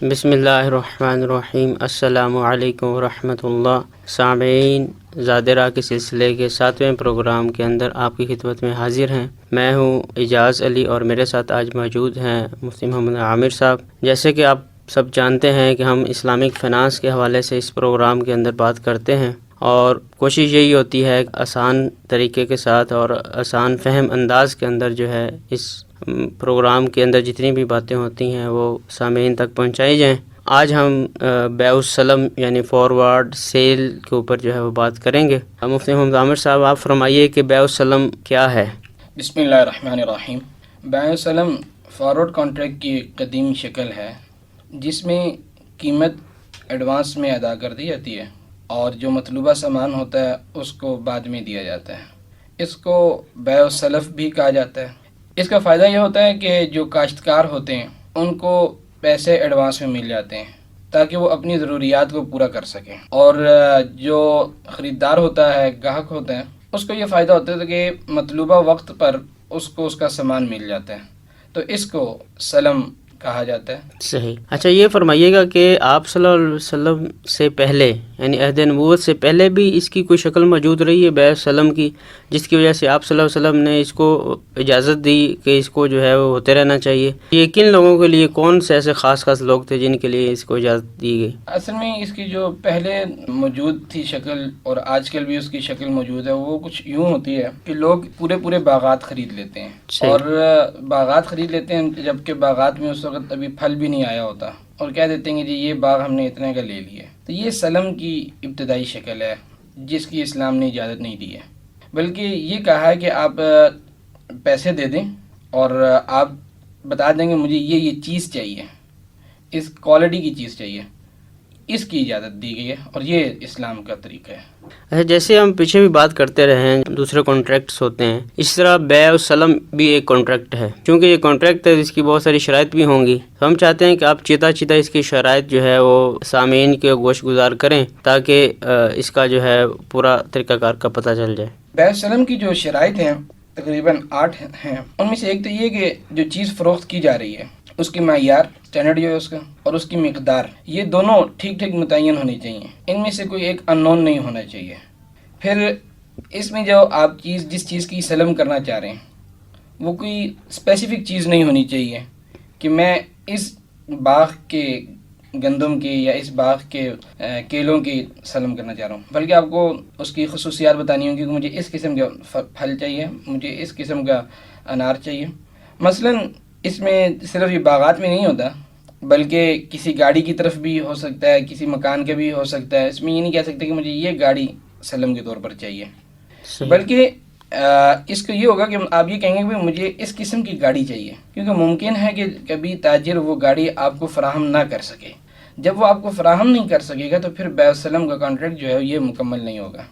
بسم اللہ الرحمن الرحیم۔ السلام علیکم ورحمۃ اللہ۔ سامعین، زادرہ کے سلسلے کے 7ویں پروگرام کے اندر آپ کی خدمت میں حاضر ہیں۔ میں ہوں اعجاز علی اور میرے ساتھ آج موجود ہیں مفتی محمد عامر صاحب۔ جیسے کہ آپ سب جانتے ہیں کہ ہم اسلامک فنانس کے حوالے سے اس پروگرام کے اندر بات کرتے ہیں، اور کوشش یہی ہوتی ہے کہ آسان طریقے کے ساتھ اور آسان فہم انداز کے اندر جو ہے اس پروگرام کے اندر جتنی بھی باتیں ہوتی ہیں وہ سامعین تک پہنچائی جائیں۔ آج ہم بیع السلم یعنی فارورڈ سیل کے اوپر جو ہے وہ بات کریں گے۔ مفتی محمد عامر صاحب، آپ فرمائیے کہ بیع السلم کیا ہے؟ بسم اللہ الرحمن الرحیم۔ بیع السلم فارورڈ کانٹریکٹ کی قدیم شکل ہے جس میں قیمت ایڈوانس میں ادا کر دی جاتی ہے اور جو مطلوبہ سامان ہوتا ہے اس کو بعد میں دیا جاتا ہے۔ اس کو بیع السلف بھی کہا جاتا ہے۔ اس کا فائدہ یہ ہوتا ہے کہ جو کاشتکار ہوتے ہیں ان کو پیسے ایڈوانس میں مل جاتے ہیں تاکہ وہ اپنی ضروریات کو پورا کر سکیں، اور جو خریدار ہوتا ہے، گاہک ہوتا ہے، اس کو یہ فائدہ ہوتا ہے کہ مطلوبہ وقت پر اس کو اس کا سامان مل جاتا ہے، تو اس کو سلم کہا جاتا ہے۔ صحیح۔ اچھا، یہ فرمائیے گا کہ آپ صلی اللہ علیہ وسلم سے پہلے یعنی عہد نبوت سے پہلے بھی اس کی کوئی شکل موجود رہی ہے بیع السلم کی، جس کی وجہ سے آپ صلی اللہ علیہ وسلم نے اس کو اجازت دی کہ اس کو جو ہے وہ ہوتے رہنا چاہیے؟ یہ کن لوگوں کے لیے، کون سے ایسے خاص لوگ تھے جن کے لیے اس کو اجازت دی گئی؟ اصل میں اس کی جو پہلے موجود تھی شکل اور آج کل بھی اس کی شکل موجود ہے، وہ کچھ یوں ہوتی ہے کہ لوگ پورے باغات خرید لیتے ہیں، اور باغات خرید لیتے ہیں جبکہ باغات میں اس وقت ابھی پھل بھی نہیں آیا ہوتا، اور کہہ دیتے ہیں کہ جی یہ باغ ہم نے اتنے کا لے لیا۔ تو یہ سلم کی ابتدائی شکل ہے جس کی اسلام نے اجازت نہیں دی ہے، بلکہ یہ کہا ہے کہ آپ پیسے دے دیں اور آپ بتا دیں کہ مجھے یہ چیز چاہیے، اس کوالٹی کی چیز چاہیے، اس کی اجازت دی گئی ہے، اور یہ اسلام کا طریقہ ہے۔ اچھا، جیسے ہم پیچھے بھی بات کرتے رہے ہیں دوسرے کانٹریکٹس ہوتے ہیں، اس طرح بیع السلم بھی ایک کانٹریکٹ ہے۔ چونکہ یہ کانٹریکٹ ہے، اس کی بہت ساری شرائط بھی ہوں گی، تو ہم چاہتے ہیں کہ آپ چیتا اس کی شرائط جو ہے وہ سامعین کے گوش گزار کریں تاکہ اس کا جو ہے پورا طریقہ کار کا پتہ چل جائے۔ بیع السلم کی جو شرائط ہیں تقریباً 8 ہیں۔ ان میں سے ایک تو یہ کہ جو چیز فروخت کی جا رہی ہے اس کی معیار، اسٹینڈرڈ جو ہے اس کا، اور اس کی مقدار، یہ دونوں ٹھیک متعین ہونی چاہیے۔ ان میں سے کوئی ایک انون نہیں ہونا چاہیے۔ پھر اس میں جو آپ جس چیز کی سلم کرنا چاہ رہے ہیں وہ کوئی اسپیسیفک چیز نہیں ہونی چاہیے کہ میں اس باغ کے گندم کی یا اس باغ کے کیلوں کی سلم کرنا چاہ رہا ہوں، بلکہ آپ کو اس کی خصوصیات بتانی ہوں کہ مجھے اس قسم کا پھل چاہیے، مجھے اس قسم کا انار چاہیے۔ مثلاً اس میں صرف یہ باغات میں نہیں ہوتا، بلکہ کسی گاڑی کی طرف بھی ہو سکتا ہے، کسی مکان کے بھی ہو سکتا ہے۔ اس میں یہ نہیں کہہ سکتے کہ مجھے یہ گاڑی سلم کے طور پر چاہیے، بلکہ اس کو یہ ہوگا کہ آپ یہ کہیں گے کہ مجھے اس قسم کی گاڑی چاہیے، کیونکہ ممکن ہے کہ کبھی تاجر وہ گاڑی آپ کو فراہم نہ کر سکے۔ جب وہ آپ کو فراہم نہیں کر سکے گا تو پھر بیع السلم کا کانٹریکٹ جو ہے یہ مکمل نہیں ہوگا۔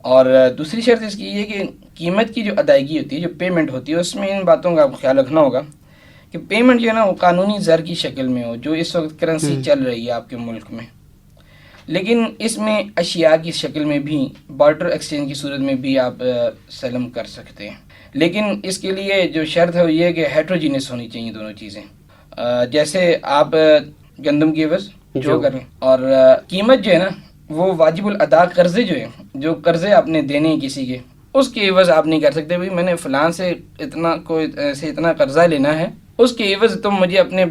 اور دوسری شرط اس کی یہ کہ قیمت کی جو ادائیگی ہوتی ہے، جو پیمنٹ ہوتی ہے، اس میں ان باتوں کا آپ کو خیال رکھنا ہوگا کہ پیمنٹ جو ہے نا وہ قانونی زر کی شکل میں ہو، جو اس وقت کرنسی چل رہی ہے آپ کے ملک میں، لیکن اس میں اشیاء کی شکل میں بھی، بارٹر ایکسچینج کی صورت میں بھی آپ سلم کر سکتے ہیں، لیکن اس کے لیے جو شرط ہے وہ یہ ہے کہ ہیٹروجینس ہونی چاہیے دونوں چیزیں۔ جیسے آپ گندم کی عوض جو کریں، اور قیمت جو ہے نا وہ واجب الادا قرضے جو ہیں، جو قرضے آپ نے دینے ہیں کسی کے، اس کے عوض آپ نہیں کر سکتے بھائی میں نے فلاں سے اتنا قرضہ لینا ہے، اس کے عوض تم مجھے اپنے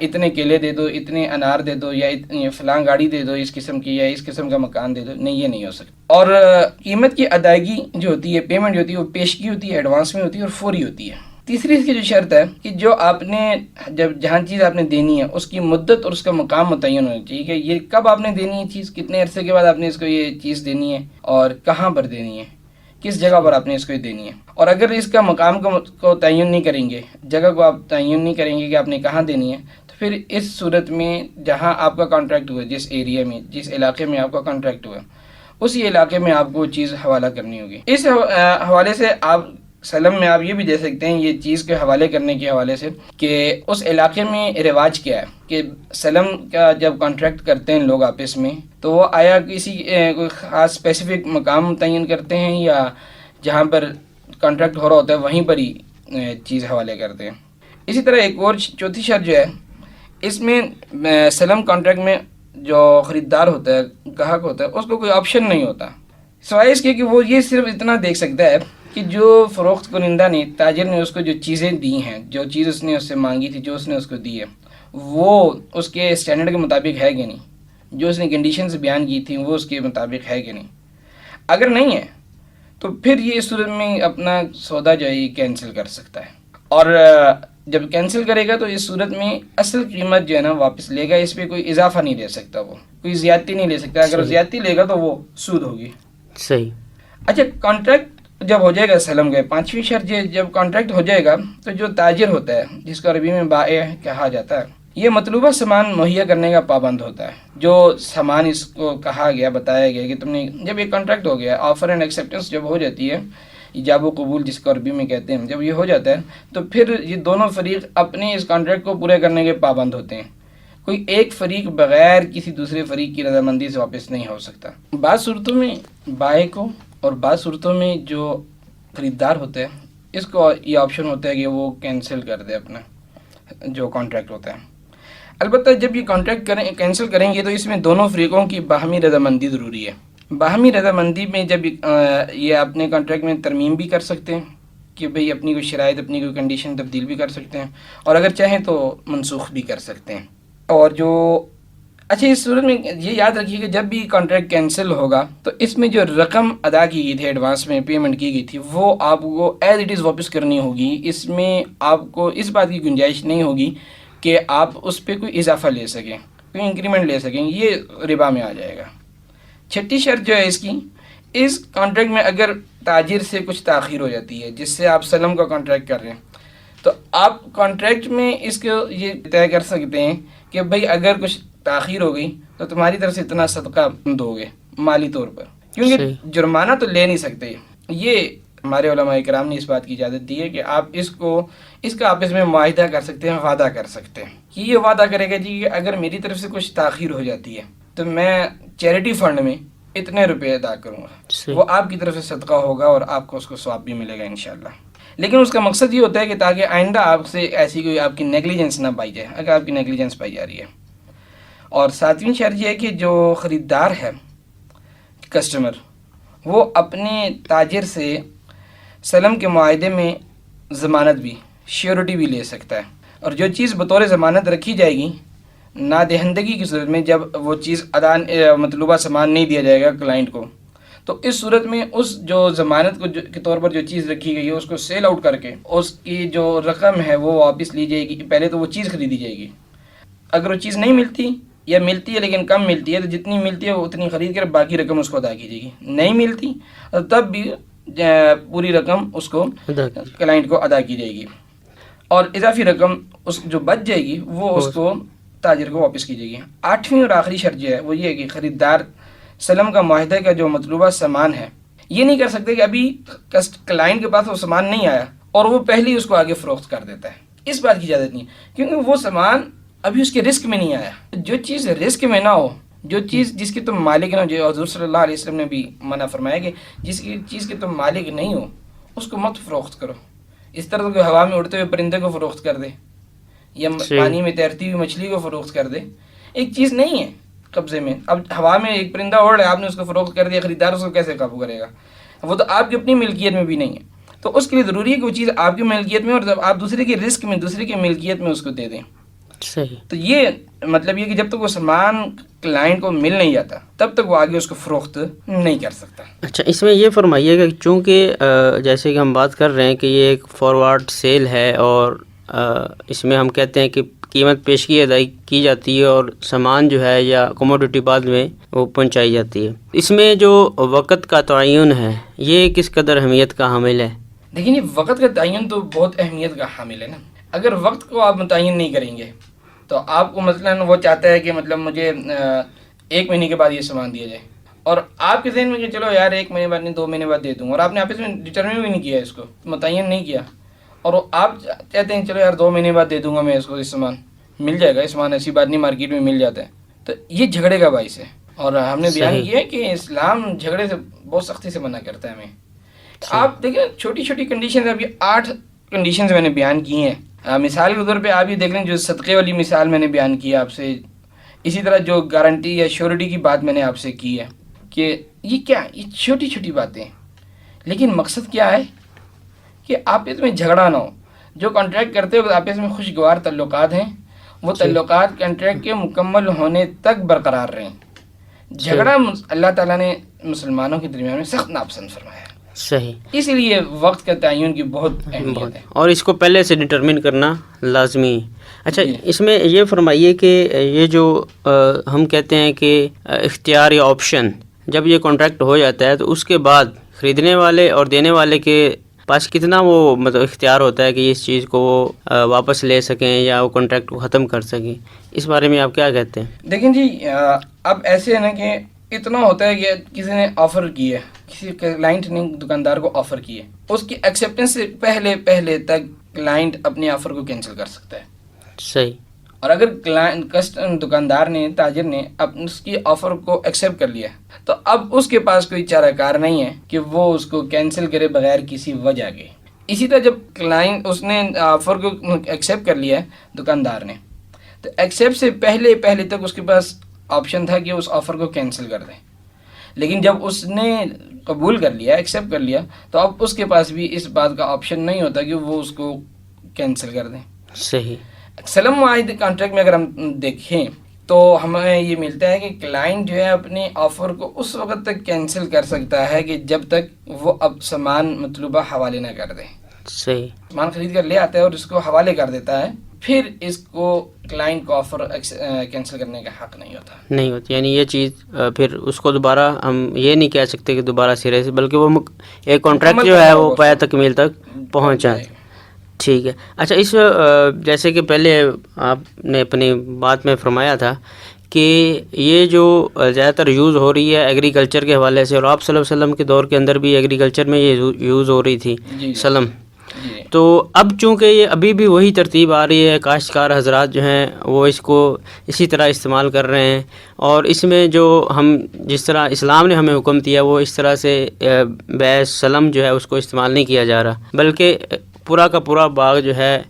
اتنے کیلے دے دو، اتنے انار دے دو، یا فلاں گاڑی دے دو اس قسم کی، یا اس قسم کا مکان دے دو۔ نہیں، یہ نہیں ہو سکتا۔ اور قیمت کی ادائیگی جو ہوتی ہے، پیمنٹ جو ہوتی ہے، وہ پیشگی ہوتی ہے، ایڈوانس میں ہوتی ہے اور فوری ہوتی ہے۔ تیسری اس کی جو شرط ہے کہ جو آپ نے جہاں چیز آپ نے دینی ہے اس کی مدت اور اس کا مقام متعین ہونا چاہیے کہ یہ کب آپ نے دینی ہے چیز، کتنے عرصے کے بعد آپ نے اس کو یہ چیز دینی ہے، اور کہاں پر دینی ہے، کس جگہ پر آپ نے اس کو دینی ہے۔ اور اگر اس کا مقام کو تعین نہیں کریں گے، جگہ کو آپ تعین نہیں کریں گے کہ آپ نے کہاں دینی ہے، تو پھر اس صورت میں جہاں آپ کا کانٹریکٹ ہوا، جس ایریا میں، جس علاقے میں آپ کا کانٹریکٹ ہوا، اسی علاقے میں آپ کو وہ چیز حوالہ کرنی ہوگی۔ اس حوالے سے آپ سلم میں آپ یہ بھی دے سکتے ہیں، یہ چیز کے حوالے کرنے کے حوالے سے، کہ اس علاقے میں رواج کیا ہے کہ سلم کا جب کانٹریکٹ کرتے ہیں لوگ آپس میں، تو وہ آیا کسی کوئی خاص اسپیسیفک مقام متعین کرتے ہیں، یا جہاں پر کانٹریکٹ ہو رہا ہوتا ہے وہیں پر ہی چیز حوالے کرتے ہیں۔ اسی طرح ایک اور چوتھی شرط جو ہے، اس میں سلم کانٹریکٹ میں جو خریدار ہوتا ہے، گاہک ہوتا ہے، اس کو کوئی آپشن نہیں ہوتا، سوائے اس کے کہ وہ یہ صرف اتنا دیکھ سکتا ہے کہ جو فروخت کنندہ نے، تاجر نے اس کو جو چیزیں دی ہیں، جو چیز اس نے اس سے مانگی تھی، جو اس نے اس کو دی ہے، وہ اس کے اسٹینڈرڈ کے مطابق ہے کہ نہیں، جو اس نے کنڈیشنز بیان کی تھیں وہ اس کے مطابق ہے کہ نہیں۔ اگر نہیں ہے تو پھر یہ اس صورت میں اپنا سودا جو ہے یہ کینسل کر سکتا ہے، اور جب کینسل کرے گا تو اس صورت میں اصل قیمت جو ہے نا واپس لے گا، اس پہ کوئی اضافہ نہیں لے سکتا، وہ کوئی زیادتی نہیں لے سکتا، اگر وہ زیادتی لے گا تو وہ سود ہوگی۔ صحیح۔ اچھا، کانٹریکٹ جب ہو جائے گا سلم کا، پانچویں شرط یہ، جب کانٹریکٹ ہو جائے گا تو جو تاجر ہوتا ہے، جس کو عربی میں بائع کہا جاتا ہے، یہ مطلوبہ سامان مہیا کرنے کا پابند ہوتا ہے۔ جو سامان اس کو کہا گیا، بتایا گیا کہ تم نے، جب یہ کانٹریکٹ ہو گیا، آفر اینڈ ایکسیپٹنس جب ہو جاتی ہے، ایجاب و قبول جس کو عربی میں کہتے ہیں، جب یہ ہو جاتا ہے تو پھر یہ دونوں فریق اپنے اس کانٹریکٹ کو پورے کرنے کے پابند ہوتے ہیں۔ کوئی ایک فریق بغیر کسی دوسرے فریق کی رضامندی سے واپس نہیں ہو سکتا۔ بعض صورتوں میں بائع کو اور بعض صورتوں میں جو خریدار ہوتے ہیں اس کو یہ آپشن ہوتا ہے کہ وہ کینسل کر دے اپنا جو کانٹریکٹ ہوتا ہے۔ البتہ جب یہ کانٹریکٹ کینسل کریں گے تو اس میں دونوں فریقوں کی باہمی رضامندی ضروری ہے۔ باہمی رضامندی میں جب یہ اپنے کانٹریکٹ میں ترمیم بھی کر سکتے ہیں کہ بھئی اپنی کوئی شرائط، اپنی کوئی کنڈیشن تبدیل بھی کر سکتے ہیں، اور اگر چاہیں تو منسوخ بھی کر سکتے ہیں۔ اور جو اچھا، اس صورت میں یہ یاد رکھیے کہ جب بھی کانٹریکٹ کینسل ہوگا تو اس میں جو رقم ادا کی گئی تھی، ایڈوانس میں پیمنٹ کی گئی تھی، وہ آپ کو ایز اٹ از واپس کرنی ہوگی۔ اس میں آپ کو اس بات کی گنجائش نہیں ہوگی کہ آپ اس پہ کوئی اضافہ لے سکیں، کوئی انکریمنٹ لے سکیں، یہ ربا میں آ جائے گا۔ چھٹی شرط جو ہے اس کانٹریکٹ میں اگر تاجر سے کچھ تاخیر ہو جاتی ہے، جس سے آپ سلم کا کانٹریکٹ کر رہے ہیں، تو آپ کانٹریکٹ میں اس کو یہ طے کر سکتے ہیں کہ بھئی اگر کچھ تاخیر ہو گئی تو تمہاری طرف سے اتنا صدقہ دو گے مالی طور پر، کیونکہ جرمانہ تو لے نہیں سکتے۔ یہ ہمارے علماء کرام نے اس بات کی اجازت دی ہے کہ آپ اس کا آپس میں معاہدہ کر سکتے ہیں، وعدہ کر سکتے ہیں کہ یہ وعدہ کرے گا جی کہ اگر میری طرف سے کچھ تاخیر ہو جاتی ہے تو میں چیریٹی فنڈ میں اتنے روپے ادا کروں گا، وہ آپ کی طرف سے صدقہ ہوگا اور آپ کو اس کو ثواب بھی ملے گا انشاءاللہ۔ لیکن اس کا مقصد یہ ہوتا ہے کہ تاکہ آئندہ آپ سے ایسی کوئی آپ کی نیگلیجنس نہ پائی جائے، اگر آپ کی نیگلیجنس پائی جا رہی ہے۔ اور ساتویں شرط یہ ہے کہ جو خریدار ہے، کسٹمر، وہ اپنے تاجر سے سلم کے معاہدے میں ضمانت بھی، شیورٹی بھی لے سکتا ہے، اور جو چیز بطور ضمانت رکھی جائے گی نادہندگی کی صورت میں، جب وہ چیز مطلوبہ سامان نہیں دیا جائے گا کلائنٹ کو، تو اس صورت میں اس جو ضمانت کے طور پر جو چیز رکھی گئی ہے اس کو سیل آؤٹ کر کے اس کی جو رقم ہے وہ واپس لی جائے گی۔ پہلے تو وہ چیز خریدی جائے گی، اگر وہ چیز نہیں ملتی یا ملتی ہے لیکن کم ملتی ہے تو جتنی ملتی ہے وہ اتنی خرید کر باقی رقم اس کو ادا کی جائے گی، نہیں ملتی تب بھی پوری رقم اس کو کلائنٹ کو ادا کی جائے گی، اور اضافی رقم اس جو بچ جائے گی وہ اس کو تاجر کو واپس کی جائے گی۔ آٹھویں اور آخری شرط جو ہے وہ یہ ہے کہ خریدار سلم کا معاہدہ کا جو مطلوبہ سامان ہے یہ نہیں کر سکتے کہ ابھی کلائنٹ کے پاس وہ سامان نہیں آیا اور وہ پہلے ہی اس کو آگے فروخت کر دیتا ہے، اس بات کی اجازت نہیں، کیونکہ وہ سامان ابھی اس کے رسک میں نہیں آیا۔ جو چیز رسک میں نہ ہو، جو چیز جس کی تم مالک نہ ہو، جو حضور صلی اللہ علیہ وسلم نے بھی منع فرمایا کہ جس کی چیز کے تم مالک نہیں ہو اس کو مت فروخت کرو۔ اس طرح کوئی ہوا میں اڑتے ہوئے پرندے کو فروخت کر دے یا پانی میں تیرتی ہوئی مچھلی کو فروخت کر دے، ایک چیز نہیں ہے قبضے میں۔ اب ہوا میں ایک پرندہ اڑ رہا ہے، آپ نے اس کو فروخت کر دیا، خریدار اس کو کیسے قابو کرے گا؟ وہ تو آپ کی اپنی ملکیت میں بھی نہیں ہے، تو اس کے لیے ضروری ہے کہ وہ چیز آپ کی ملکیت میں، اور جب آپ دوسرے کے رسک میں، دوسرے کی ملکیت میں اس کو دے دیں۔ صحیح۔ تو یہ مطلب یہ کہ جب تک وہ سامان کلائنٹ کو مل نہیں جاتا تب تک وہ آگے اس کو فروخت نہیں کر سکتا۔ اچھا، اس میں یہ فرمائیے کہ چونکہ جیسے کہ ہم بات کر رہے ہیں کہ یہ ایک فارورڈ سیل ہے اور اس میں ہم کہتے ہیں کہ قیمت پیشگی ادائی کی جاتی ہے اور سامان جو ہے یا کموڈٹی بعد میں وہ پہنچائی جاتی ہے، اس میں جو وقت کا تعین ہے یہ کس قدر اہمیت کا حامل ہے؟ لیکن یہ وقت کا تعین تو بہت اہمیت کا حامل ہے نا۔ اگر وقت کو آپ متعین نہیں کریں گے تو آپ کو مثلاً وہ چاہتا ہے کہ مطلب مجھے 1 مہینے کے بعد یہ سامان دیا جائے، اور آپ کے ذہن میں کہ چلو یار 1 مہینے بعد نہیں 2 مہینے بعد دے دوں، اور آپ نے آپس میں ڈٹرمن بھی نہیں کیا، اس کو متعین نہیں کیا، اور آپ چاہتے ہیں چلو یار 2 مہینے بعد دے دوں گا میں اس کو، یہ سامان مل جائے گا، یہ سامان ایسی بات نہیں مارکیٹ میں مل جاتا ہے، تو یہ جھگڑے کا باعث ہے۔ اور ہم نے بیان کیا ہے کہ اسلام جھگڑے سے بہت سختی سے منع کرتا ہے ہمیں۔ آپ دیکھیں چھوٹی چھوٹی کنڈیشنز، ابھی 8 کنڈیشنز میں نے بیان کی ہیں، مثال کے طور پہ آپ یہ دیکھ لیں جو صدقے والی مثال میں نے بیان کی آپ سے، اسی طرح جو گارنٹی یا شیورٹی کی بات میں نے آپ سے کی ہے کہ یہ کیا، یہ چھوٹی چھوٹی باتیں ہیں، لیکن مقصد کیا ہے کہ آپس میں جھگڑا نہ ہو. جو کانٹریکٹ کرتے ہو آپس میں خوشگوار تعلقات ہیں، وہ تعلقات کانٹریکٹ کے مکمل ہونے تک برقرار رہیں. جھگڑا اللہ تعالیٰ نے مسلمانوں کے درمیان میں سخت ناپسند فرمایا ہے. صحیح. اسی لیے وقت کا تعین کی بہت اہمیت ہے، اور اس کو پہلے سے ڈٹرمن کرنا لازمی ہے. اچھا اس میں یہ فرمائیے کہ یہ جو ہم کہتے ہیں کہ اختیار یا آپشن، جب یہ کانٹریکٹ ہو جاتا ہے تو اس کے بعد خریدنے والے اور دینے والے کے پاس کتنا وہ مطلب اختیار ہوتا ہے کہ اس چیز کو وہ واپس لے سکیں یا وہ کانٹریکٹ کو ختم کر سکیں؟ اس بارے میں آپ کیا کہتے ہیں؟ دیکھیں جی، اب ایسے ہے نا کہ اتنا ہوتا ہے کہ کسی نے آفر کی ہے، کسی کلائنٹ نے دکاندار کو آفر کی ہے، اس کی ایکسیپٹنس سے پہلے تک کلائنٹ اپنے آفر کو کینسل کر سکتا ہے. صحیح. اور اگر دکاندار نے، تاجر نے اس کی آفر کو ایکسیپٹ کر لیا تو اب اس کے پاس کوئی چارہ کار نہیں ہے کہ وہ اس کو کینسل کرے بغیر کسی وجہ کے. اسی طرح جب کلائنٹ اس نے آفر کو ایکسیپٹ کر لیا ہے دکاندار نے، تو ایکسیپٹ سے پہلے تک اس کے پاس آپشن تھا کہ اس آفر کو کینسل کر دیں، لیکن جب اس نے قبول کر لیا، ایکسیپٹ کر لیا، تو اب اس کے پاس بھی اس بات کا آپشن نہیں ہوتا کہ وہ اس کو کینسل کر دیں. صحیح. سلم معاہدے کانٹریکٹ میں اگر ہم دیکھیں تو ہمیں یہ ملتا ہے کہ کلائنٹ جو ہے اپنے آفر کو اس وقت تک کینسل کر سکتا ہے کہ جب تک وہ اب سامان مطلوبہ حوالے نہ کر دے. صحیح. سامان خرید کر لے آتا ہے اور اس کو حوالے کر دیتا ہے، پھر اس کو کلائنٹ کو آفر کینسل کرنے کا حق نہیں ہوتا. یعنی یہ چیز پھر اس کو دوبارہ ہم یہ نہیں کہہ سکتے کہ دوبارہ سرے سے، بلکہ وہ ایک کانٹریکٹ جو ہے وہ پایا تکمیل تک پہنچا. ٹھیک ہے. اچھا اس جیسے کہ پہلے آپ نے اپنی بات میں فرمایا تھا کہ یہ جو زیادہ تر یوز ہو رہی ہے ایگریکلچر کے حوالے سے، اور آپ صلی اللہ علیہ وسلم کے دور کے اندر بھی ایگریکلچر میں یہ یوز ہو رہی تھی سلم، تو اب چونکہ یہ ابھی بھی وہی ترتیب آ رہی ہے، کاشتکار حضرات جو ہیں وہ اس کو اسی طرح استعمال کر رہے ہیں، اور اس میں جو ہم جس طرح اسلام نے ہمیں حکم دیا وہ اس طرح سے بیع سلم جو ہے اس کو استعمال نہیں کیا جا رہا، بلکہ پورا کا پورا باغ جو ہے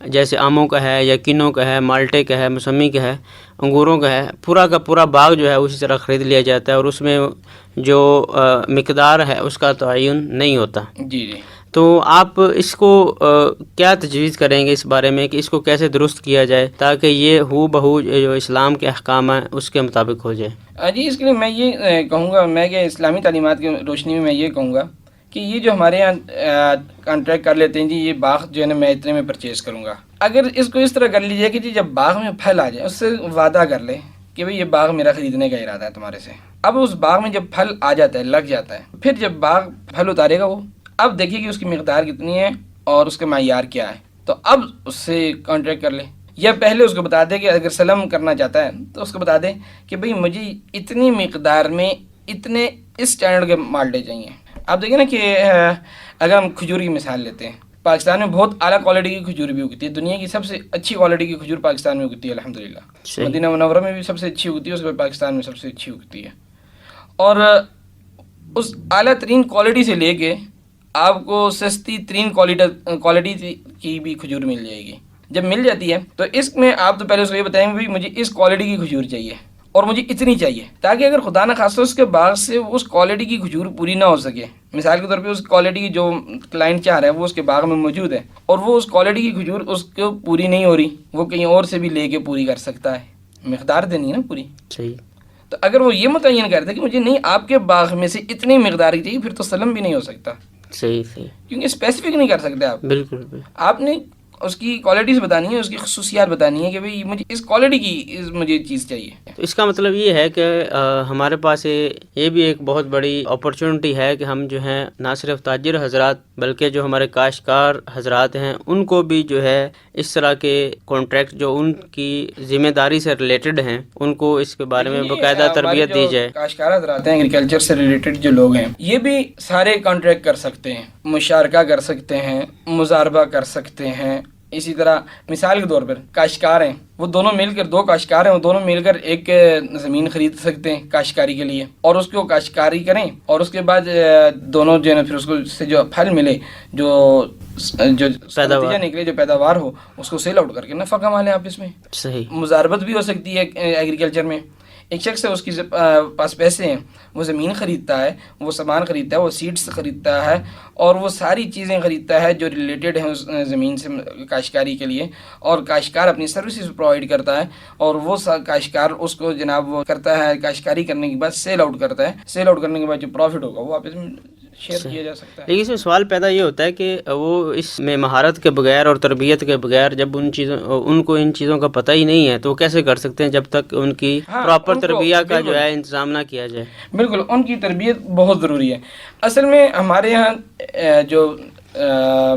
جیسے آموں کا ہے یا کنوں کا ہے، مالٹے کا ہے، موسمی کا ہے، انگوروں کا ہے، پورا کا پورا باغ جو ہے اسی طرح خرید لیا جاتا ہے، اور اس میں جو مقدار ہے اس کا تعین نہیں ہوتا. جی. تو آپ اس کو کیا تجویز کریں گے اس بارے میں کہ اس کو کیسے درست کیا جائے تاکہ یہ ہو بہو جو اسلام کے احکام ہیں اس کے مطابق ہو جائے؟ جی اس کے لیے میں یہ کہوں گا، میں کہ اسلامی تعلیمات کی روشنی میں یہ کہوں گا کہ یہ جو ہمارے یہاں کانٹریکٹ کر لیتے ہیں جی، یہ باغ جو ہے نا میں اتنے میں پرچیز کروں گا، اگر اس کو اس طرح کر لیجیے کہ جی جب باغ میں پھل آ جائے اس سے وعدہ کر لے کہ بھئی یہ باغ میرا خریدنے کا ارادہ ہے تمہارے سے. اب اس باغ میں جب پھل آ جاتا ہے، لگ جاتا ہے، پھر جب باغ پھل اتارے گا وہ اب دیکھیے کہ اس کی مقدار کتنی ہے اور اس کا معیار کیا ہے، تو اب اس سے کانٹریکٹ کر لے. یا پہلے اس کو بتا دے کہ اگر سلم کرنا چاہتا ہے تو اس کو بتا دے کہ بھئی مجھے اتنی مقدار میں اتنے اس اسٹینڈرڈ کے مالٹے چاہیے. آپ دیکھیں نا کہ اگر ہم کھجور کی مثال لیتے ہیں، پاکستان میں بہت اعلیٰ کوالٹی کی کھجور بھی اگتی ہے، دنیا کی سب سے اچھی کوالٹی کی کھجور پاکستان میں اگتی ہے الحمدللہ. مدینہ منورہ میں بھی سب سے اچھی اگتی ہے، اس کے بعد پاکستان میں سب سے اچھی اگتی ہے. اور اس اعلیٰ ترین کوالٹی سے لے کے آپ کو سستی ترین کوالٹی کی بھی کھجور مل جائے گی. جب مل جاتی ہے تو اس میں آپ تو پہلے اس کو یہ بتائیں گے مجھے اس کوالٹی کی کھجور چاہیے اور مجھے اتنی چاہیے، تاکہ اگر خدا نہ خواستہ اس کے باغ سے اس کوالٹی کی کھجور پوری نہ ہو سکے، مثال کے طور پہ اس کوالٹی کی جو کلائنٹ چاہ رہا ہے وہ اس کے باغ میں موجود ہے اور وہ اس کوالٹی کی کھجور اس کو پوری نہیں ہو رہی، وہ کہیں اور سے بھی لے کے پوری کر سکتا ہے، مقدار دینی ہے نا پوری. صحیح. تو اگر وہ یہ متعین کرتا ہے کہ مجھے نہیں آپ کے باغ میں سے اتنی مقدار کی چاہیے، پھر تو سلم بھی نہیں ہو سکتا. صحیح. کیونکہ اسپیسیفک نہیں کر سکتے آپ. بالکل. آپ نے اس کی کوالٹیز بتانی ہے، اس کی خصوصیات بتانی ہے کہ بھئی مجھے اس کوالٹی کی مجھے چیز چاہیے. تو اس کا مطلب یہ ہے کہ ہمارے پاس یہ بھی ایک بہت بڑی اپرچونٹی ہے کہ ہم جو ہیں نہ صرف تاجر حضرات بلکہ جو ہمارے کاشتکار حضرات ہیں ان کو بھی جو ہے اس طرح کے کانٹریکٹ جو ان کی ذمہ داری سے ریلیٹڈ ہیں ان کو اس کے بارے میں باقاعدہ تربیت دی جائے. کاشتکار حضرات ہیں، ایگریکلچر سے ریلیٹڈ جو لوگ ہیں، یہ بھی سارے کانٹریکٹ کر سکتے ہیں، مشارکہ کر سکتے ہیں، مزاربہ کر سکتے ہیں، اسی طرح مثال کے طور پر کاشتکار ہیں، وہ دونوں مل کر، دو کاشتکار ہیں، وہ دونوں مل کر ایک زمین خرید سکتے ہیں کاشتکاری کے لیے، اور اس کو کاشتکاری کریں، اور اس کے بعد دونوں جو ہے نا پھر اس کو سے جو پھل ملے، جو نتیجہ نکلے، جو پیداوار ہو، اس کو سیل آؤٹ کر کے نفع کما لیں آپ اس میں. صحیح. مضاربت بھی ہو سکتی ہے ایگریکلچر میں. ایک شخص ہے، اس کی پاس پیسے ہیں، وہ زمین خریدتا ہے، وہ سامان خریدتا ہے، وہ سیڈز خریدتا ہے، اور وہ ساری چیزیں خریدتا ہے جو ریلیٹڈ ہیں اس زمین سے کاشتکاری کے لیے، اور کاشتکار اپنی سروسز پرووائڈ کرتا ہے، اور وہ کاشتکار اس کو جناب وہ کرتا ہے، کاشتکاری کرنے کے بعد سیل آؤٹ کرتا ہے. سیل آؤٹ کرنے کے بعد جو پروفٹ ہوگا وہ واپس شیئر کیا جا سکتا ہے. لیکن اس میں سوال پیدا یہ ہوتا ہے کہ وہ اس میں مہارت کے بغیر اور تربیت کے بغیر جب ان کو ان چیزوں کا پتہ ہی نہیں ہے تو وہ کیسے کر سکتے ہیں جب تک ان کی پراپر تربیت کا جو ہے انتظام نہ کیا جائے. بالکل، ان کی تربیت بہت ضروری ہے. اصل میں ہمارے یہاں جو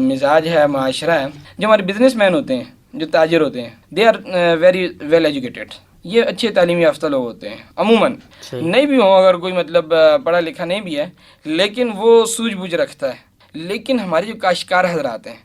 مزاج ہے، معاشرہ ہے، جو ہمارے بزنس مین ہوتے ہیں، جو تاجر ہوتے ہیں، they are very well educated. یہ اچھے تعلیمی یافتہ لوگ ہوتے ہیں عموماً، نہیں بھی ہوں، اگر کوئی مطلب پڑھا لکھا نہیں بھی ہے لیکن وہ سوجھ بوجھ رکھتا ہے. لیکن ہمارے جو کاشتکار حضرات ہیں،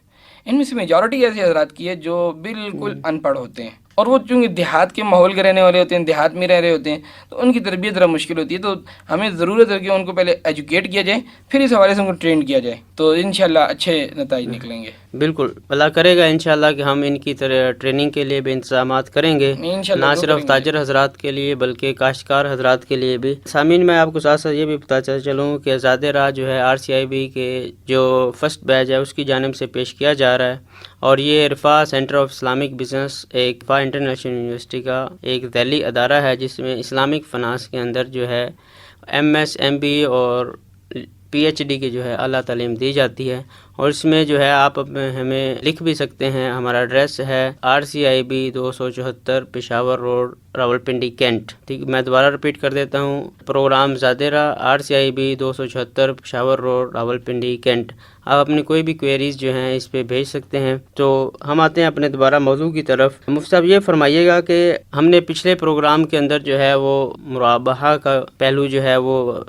ان میں سے میجورٹی ایسے حضرات کی ہے جو بالکل ان پڑھ ہوتے ہیں، اور وہ چونکہ دیہات کے ماحول کے رہنے والے ہوتے ہیں، دیہات میں رہ رہے ہوتے ہیں، تو ان کی تربیت ذرا مشکل ہوتی ہے. تو ہمیں ضرورت ہے کہ ان کو پہلے ایجوکیٹ کیا جائے، پھر اس حوالے سے ان کو ٹرین کیا جائے، تو انشاءاللہ اچھے نتائج نکلیں گے. بالکل، اللہ کرے گا انشاءاللہ کہ ہم ان کی ٹریننگ کے لیے بھی انتظامات کریں گے، نہ صرف تاجر حضرات کے لیے بلکہ کاشتکار حضرات کے لیے بھی. سامعین، میں آپ کو ساتھ ساتھ یہ بھی بتاتا چلوں کہ آزاد راہ جو ہے RCIB کے جو فرسٹ بیچ ہے اس کی جانب سے پیش کیا جا رہا ہے، اور یہ رفاہ سینٹر آف اسلامک بزنس ایک رفاہ انٹرنیشنل یونیورسٹی کا ایک ذیلی ادارہ ہے جس میں اسلامک فنانس کے اندر جو ہے MS MBA اور PhD کی جو ہے اعلیٰ تعلیم دی جاتی ہے. اور اس میں جو ہے آپ ہمیں لکھ بھی سکتے ہیں. ہمارا ایڈریس ہے RCIB 274 Peshawar road, Rawalpindi, Cantt. ٹھیک، میں دوبارہ رپیٹ کر دیتا ہوں. پروگرام زادرہ RCIB 274 Peshawar road, Rawalpindi, Cantt. آپ اپنی کوئی بھی کوئریز جو ہیں اس پہ بھیج سکتے ہیں. تو ہم آتے ہیں اپنے دوبارہ موضوع کی طرف. مفتی صاحب، یہ فرمائیے گا کہ ہم نے پچھلے پروگرام کے اندر جو ہے وہ مرابحہ کا پہلو جو ہے وہ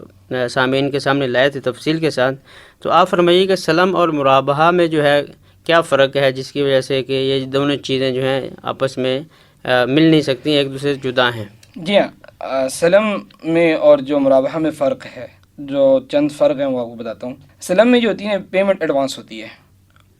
سامعین کے سامنے لائے تھے تفصیل کے ساتھ. تو آپ فرمائیے کہ سلم اور مرابحہ میں جو ہے کیا فرق ہے جس کی وجہ سے کہ یہ دونوں چیزیں جو ہیں آپس میں مل نہیں سکتی، ایک دوسرے سے جدا ہیں. جی ہاں، سلم میں اور جو مرابحہ میں فرق ہے، جو چند فرق ہیں وہ آپ کو بتاتا ہوں. سلم میں جو ہوتی ہے پیمنٹ ایڈوانس ہوتی ہے،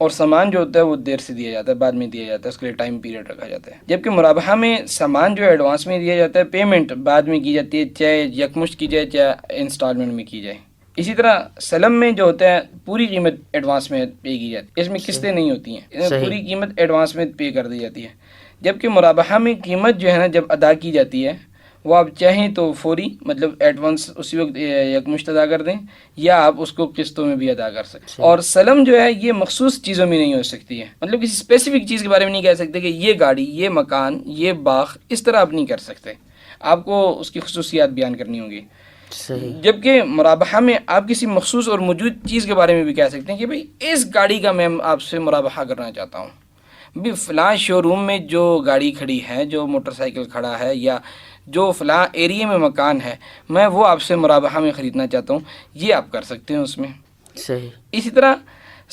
اور سامان جو ہوتا ہے وہ دیر سے دیا جاتا ہے، بعد میں دیا جاتا ہے، اس کے لیے ٹائم پیریڈ رکھا جاتا ہے. جبکہ مرابحہ میں سامان جو ہے ایڈوانس میں دیا جاتا ہے، پیمنٹ بعد میں کی جاتی ہے، چاہے یکمشت کی جائے چاہے انسٹالمنٹ میں کی جائے. اسی طرح سلم میں جو ہوتا ہے پوری قیمت ایڈوانس میں پے کی جاتی ہے، اس میں قسطیں نہیں ہوتی ہیں، اس میں پوری قیمت ایڈوانس میں پے کر دی جاتی ہے. جبکہ مرابحہ میں قیمت جو ہے نا جب ادا کی جاتی ہے وہ آپ چاہیں تو فوری مطلب ایڈوانس اسی وقت یکمشت ادا کر دیں، یا آپ اس کو قسطوں میں بھی ادا کر سکتے ہیں. اور سلم جو ہے یہ مخصوص چیزوں میں نہیں ہو سکتی ہے، مطلب کسی اسپیسیفک چیز کے بارے میں نہیں کہہ سکتے کہ یہ گاڑی، یہ مکان، یہ باغ، اس طرح آپ نہیں کر سکتے، آپ کو اس کی خصوصیات بیان کرنی ہوگی. جبکہ مرابحہ میں آپ کسی مخصوص اور موجود چیز کے بارے میں بھی کہہ سکتے ہیں کہ بھئی اس گاڑی کا میں آپ سے مرابحہ کرنا چاہتا ہوں، بھی فلاں شو روم میں جو گاڑی کھڑی ہے، جو موٹر سائیکل کھڑا ہے، یا جو فلاں ایریے میں مکان ہے، میں وہ آپ سے مرابحہ میں خریدنا چاہتا ہوں، یہ آپ کر سکتے ہیں اس میں. صحیح. اسی طرح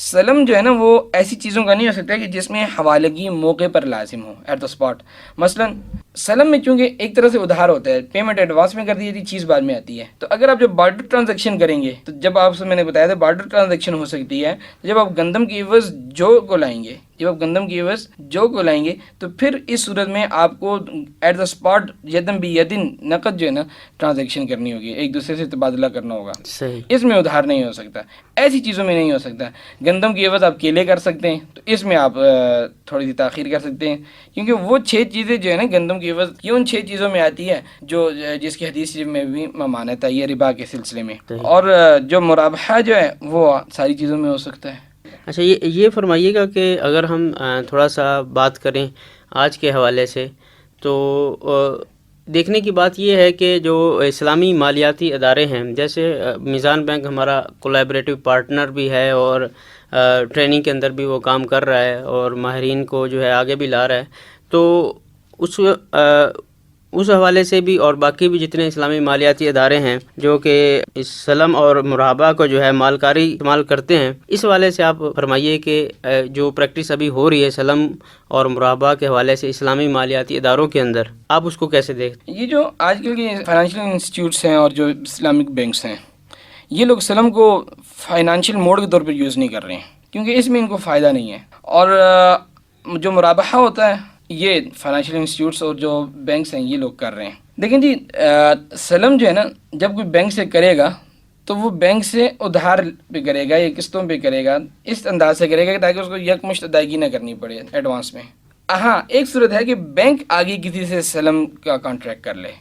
سلم جو ہے نا وہ ایسی چیزوں کا نہیں ہو سکتا کہ جس میں حوالگی موقع پر لازم ہو، ایٹ دا اسپاٹ. مثلا سلم میں چونکہ ایک طرح سے ادھار ہوتا ہے، پیمنٹ ایڈوانس میں کر دی جاتی ہے، چیز بعد میں آتی ہے. تو اگر آپ جب بارٹر ٹرانزیکشن کریں گے، تو جب آپ سے میں نے بتایا تھا بارٹر ٹرانزیکشن ہو سکتی ہے، جب آپ گندم کی عوض جو کو لائیں گے، تو پھر اس صورت میں آپ کو ایٹ دا اسپاٹ یدن بھی یدن نقد جو ہے نا ٹرانزیکشن کرنی ہوگی، ایک دوسرے سے تبادلہ کرنا ہوگا. اس میں ادھار نہیں ہو سکتا، ایسی چیزوں میں نہیں ہو سکتا. گندم کی عوض آپ کیلے کر سکتے ہیں، تو اس میں آپ تھوڑی سی تاخیر کر سکتے ہیں، کیونکہ وہ 6 چیزیں جو ہے نا گندم کی عوض یہ ان 6 چیزوں میں آتی ہے جو جس کی حدیث میں بھی ممانعت ہے، یہ ربا کے سلسلے میں. اور جو مرابحہ جو ہے وہ ساری چیزوں میں ہو سکتا ہے. اچھا، یہ فرمائیے گا کہ اگر ہم تھوڑا سا بات کریں آج کے حوالے سے، تو دیکھنے کی بات یہ ہے کہ جو اسلامی مالیاتی ادارے ہیں، جیسے میزان بینک ہمارا کولیبریٹو پارٹنر بھی ہے اور ٹریننگ کے اندر بھی وہ کام کر رہا ہے اور ماہرین کو جو ہے آگے بھی لا رہا ہے. تو اس حوالے سے بھی اور باقی بھی جتنے اسلامی مالیاتی ادارے ہیں جو کہ اس سلم اور مرابہ کو جو ہے مالکاری استعمال کرتے ہیں، اس حوالے سے آپ فرمائیے کہ جو پریکٹس ابھی ہو رہی ہے سلم اور مرابہ کے حوالے سے اسلامی مالیاتی اداروں کے اندر، آپ اس کو کیسے دیکھتے ہیں؟ یہ جو آج کل کے فائنینشیل انسٹیٹیوٹس ہیں اور جو اسلامک بینکس ہیں، یہ لوگ سلم کو فائنینشیل موڈ کے طور پر یوز نہیں کر رہے ہیں، کیونکہ اس میں ان کو فائدہ نہیں ہے. اور جو مرابحہ ہوتا ہے یہ فائنینشیل انسٹیٹیوٹس اور جو بینکس ہیں یہ لوگ کر رہے ہیں. دیکھیں جی، سلم جو ہے نا، جب کوئی بینک سے کرے گا تو وہ بینک سے ادھار پہ کرے گا یا قسطوں پہ کرے گا، اس انداز سے کرے گا تاکہ اس کو یکمشت ادائیگی نہ کرنی پڑے ایڈوانس میں. ہاں، ایک صورت ہے کہ بینک آگے کسی سے سلم کا کانٹریکٹ کر لے،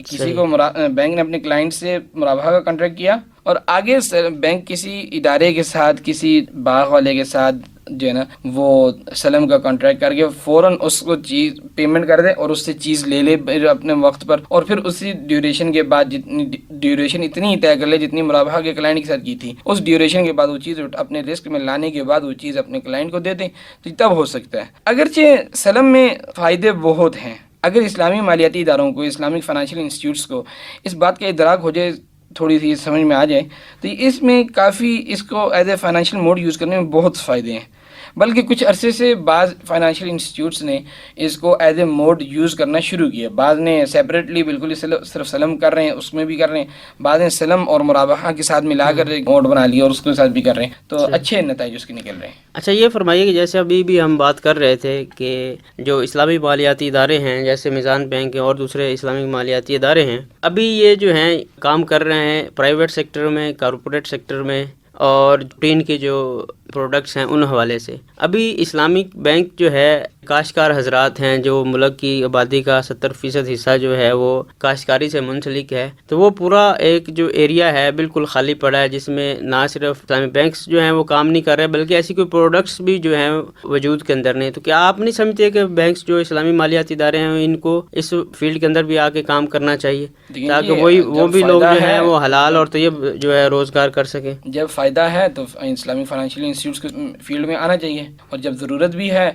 کسی کو بینک نے اپنے کلائنٹ سے مرابحہ کا کانٹریکٹ کیا اور آگے بینک کسی ادارے کے ساتھ، کسی باغ والے کے ساتھ جو ہے نا وہ سلم کا کانٹریکٹ کر کے فوراً اس کو چیز پیمنٹ کر دے اور اس سے چیز لے لے اپنے وقت پر، اور پھر اسی ڈیوریشن کے بعد، جتنی ڈیوریشن اتنی ہی طے کر لے جتنی مرابحہ کے کلائنٹ کے ساتھ کی تھی، اس ڈیوریشن کے بعد وہ چیز اپنے رسک میں لانے کے بعد وہ چیز اپنے کلائنٹ کو دے دیں، تو تب ہو سکتا ہے. اگرچہ سلم میں فائدے بہت ہیں، اگر اسلامی مالیاتی اداروں کو، اسلامک فائنینشیل انسٹیٹیوٹس کو اس بات کا ادراک ہو جائے، تھوڑی سی سمجھ میں آ جائے، تو اس میں کافی اس کو as a financial mode use کرنے میں بہت فائدے ہیں. بلکہ کچھ عرصے سے بعض فائنینشیل انسٹیٹیوٹس نے اس کو ایز اے موڈ یوز کرنا شروع کیا. بعض نے سیپریٹلی بالکل صرف سلم کر رہے ہیں، اس میں بھی کر رہے ہیں، بعض نے سلم اور مرابحہ کے ساتھ ملا کر ایک موڈ بنا لیا اور اس کے ساتھ بھی کر رہے ہیں، تو اچھے نتائج اس کے نکل رہے ہیں. اچھا، یہ فرمائیے کہ جیسے ابھی بھی ہم بات کر رہے تھے کہ جو اسلامی مالیاتی ادارے ہیں جیسے میزان بینک اور دوسرے اسلامی مالیاتی ادارے ہیں، ابھی یہ جو ہیں کام کر رہے ہیں پرائیویٹ سیکٹر میں، کارپوریٹ سیکٹر میں، اور ٹین کے جو پروڈکٹس ہیں ان حوالے سے. ابھی اسلامک بینک جو ہے کاشتکار حضرات ہیں، جو ملک کی آبادی کا 70% حصہ جو ہے وہ کاشتکاری سے منسلک ہے، تو وہ پورا ایک جو ایریا ہے بالکل خالی پڑا ہے، جس میں نہ صرف اسلامی بینکس جو ہیں وہ کام نہیں کر رہے بلکہ ایسی کوئی پروڈکٹس بھی جو ہیں وجود کے اندر نہیں. تو کیا آپ نہیں سمجھتے کہ بینکس جو اسلامی مالیاتی ادارے ہیں ان کو اس فیلڈ کے اندر بھی آ کے کام کرنا چاہیے تاکہ وہ بھی لوگ جو ہیں وہ حلال اور طیب جو ہے روزگار کر سکیں؟ جب فائدہ ہے تو اسلامی فائنینشیل انسٹیٹیوٹس کے فیلڈ میں آنا چاہیے، اور جب ضرورت بھی ہے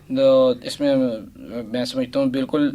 تو اس میں میں سمجھتا ہوں بالکل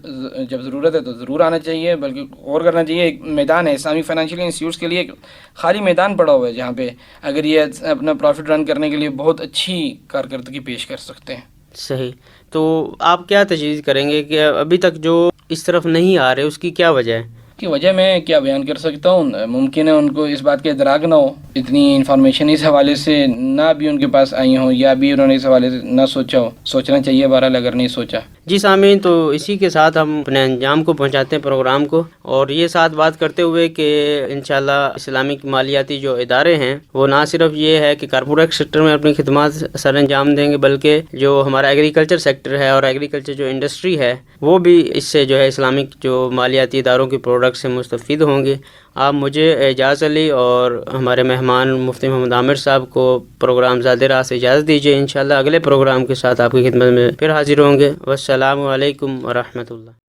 جب ضرورت ہے تو ضرور آنا چاہیے، بلکہ غور کرنا چاہیے. ایک میدان ہے اسلامی فائنینشیل انسٹیٹیوٹس کے لیے، ایک خالی میدان پڑا ہوا ہے جہاں پہ اگر یہ اپنا پروفٹ رن کرنے کے لیے بہت اچھی کارکردگی پیش کر سکتے ہیں. صحیح. تو آپ کیا تجویز کریں گے کہ ابھی تک جو اس طرف نہیں آ رہے اس کی کیا وجہ ہے؟ کی وجہ میں کیا بیان کر سکتا ہوں، ممکن ہے ان کو اس بات کا ادراک نہ ہو، اتنی انفارمیشن اس حوالے سے نہ بھی ان کے پاس آئی ہوں، یا بھی انہوں نے اس حوالے سے نہ سوچا ہو. سوچنا چاہیے بہرحال اگر نہیں سوچا. جی سامعین، تو اسی کے ساتھ ہم اپنے انجام کو پہنچاتے ہیں پروگرام کو، اور یہ ساتھ بات کرتے ہوئے کہ انشاءاللہ اسلامک مالیاتی جو ادارے ہیں وہ نہ صرف یہ ہے کہ کارپوریٹ سیکٹر میں اپنی خدمات سر انجام دیں گے، بلکہ جو ہمارا ایگریکلچر سیکٹر ہے اور ایگریکلچر جو انڈسٹری ہے وہ بھی اس سے جو ہے اسلامک جو مالیاتی اداروں کی پروڈکٹ سے مستفید ہوں گے. آپ مجھے اعجاز علی اور ہمارے مہمان مفتی محمد عامر صاحب کو پروگرام زادِ راہ سے اجازت دیجیے. انشاءاللہ اگلے پروگرام کے ساتھ آپ کی خدمت میں پھر حاضر ہوں گے. والسلام علیکم ورحمۃ اللہ.